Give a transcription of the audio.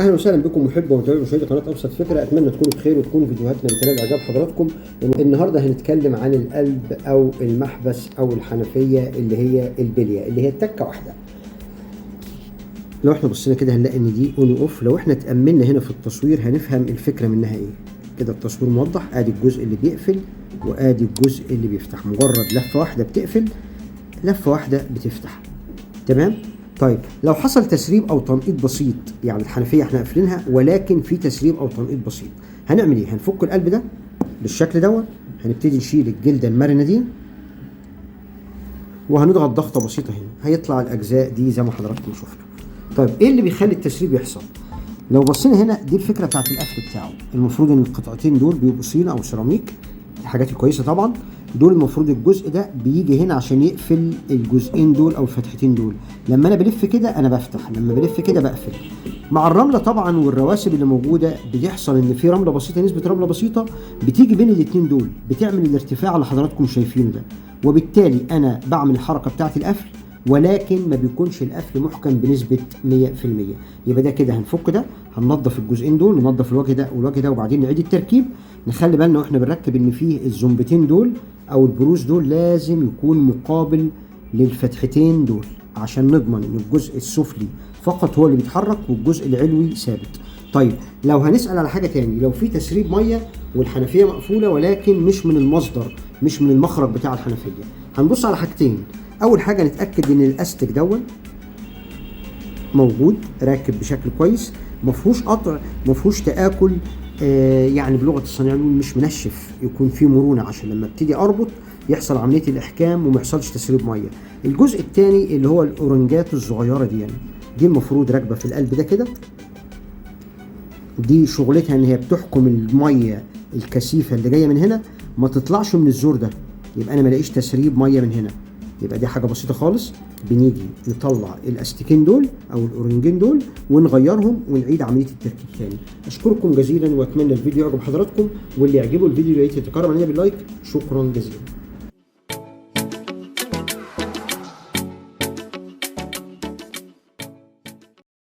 اهلا وسهلا بكم محبي ومشاهدي قناه ابسط فكره. اتمنى تكونوا بخير وتكون فيديوهاتنا بتنال اعجاب حضراتكم. النهارده هنتكلم عن القلب او المحبس او الحنفيه اللي هي البليه اللي هي التكه واحده. لو احنا بصينا كده هنلاقي ان دي اون اوف. لو احنا تاملنا هنا في التصوير هنفهم الفكره منها ايه. كده التصوير موضح، ادي الجزء اللي بيقفل وادي الجزء اللي بيفتح. مجرد لفه واحده بتقفل، لفه واحده بتفتح. تمام؟ طيب لو حصل تسريب او تنقيط بسيط، يعني الحنفيه احنا قافلينها ولكن في تسريب او تنقيط بسيط، هنعمل ايه؟ هنفك القلب ده بالشكل دوت، هنبتدي نشيل الجلده المرنه دي وهنضغط ضغطه بسيطه هنا، هيطلع الاجزاء دي زي ما حضراتكم شفتوا. طيب ايه اللي بيخلي التسريب يحصل؟ لو بصينا هنا دي الفكره بتاعت القفل بتاعه. المفروض ان القطعتين دول بيبقوا صينه او سيراميك، الحاجات الكويسه طبعا. دول المفروض الجزء ده بيجي هنا عشان يقفل الجزئين دول او الفتحتين دول. لما انا بلف كده انا بفتح، لما بلف كده بقفل. مع الرمله طبعا والرواسب اللي موجوده بيحصل ان في رمله بسيطه، نسبه رمله بسيطه بتيجي بين الاثنين دول بتعمل الارتفاع اللي حضراتكم شايفينه ده، وبالتالي انا بعمل الحركه بتاعت القفل ولكن ما بيكونش القفل محكم بنسبه 100%. يبقى ده كده هنفك ده، هننضف الجزئين دول، ننضف الوجه ده والوجه ده وبعدين نعيد التركيب. نخلي بالنا واحنا بنركب ان فيه الزنبتين دول او البروز دول لازم يكون مقابل للفتحتين دول عشان نضمن ان الجزء السفلي فقط هو اللي بيتحرك والجزء العلوي ثابت. طيب لو هنسأل على حاجة تاني، لو في تسريب مية والحنفية مقفولة ولكن مش من المصدر، مش من المخرج بتاع الحنفية، هنبص على حاجتين. اول حاجة نتأكد ان الاستك دون موجود راكب بشكل كويس، مفهوش قطع، مفهوش تآكل، يعني بلغه الصناعيه مش منشف، يكون فيه مرونه عشان لما ابتدي اربط يحصل عمليه الاحكام وما يحصلش تسريب ميه. الجزء الثاني اللي هو الاورنجات الصغيره دي، يعني دي المفروض راكبه في القلب ده كده، دي شغلتها ان هي بتحكم الميه الكثيفه اللي جايه من هنا ما تطلعش من الزور ده، يبقى انا ما الاقيش تسريب ميه من هنا. يبقى دي حاجه بسيطه خالص، بنيجي نطلع الاستيكين دول او الاورنجين دول ونغيرهم ونعيد عمليه التركيب تاني. اشكركم جزيلا واتمنى الفيديو يعجب حضراتكم، واللي يعجبه الفيديو يا ريت يتكرم علينا باللايك. شكرا جزيلا.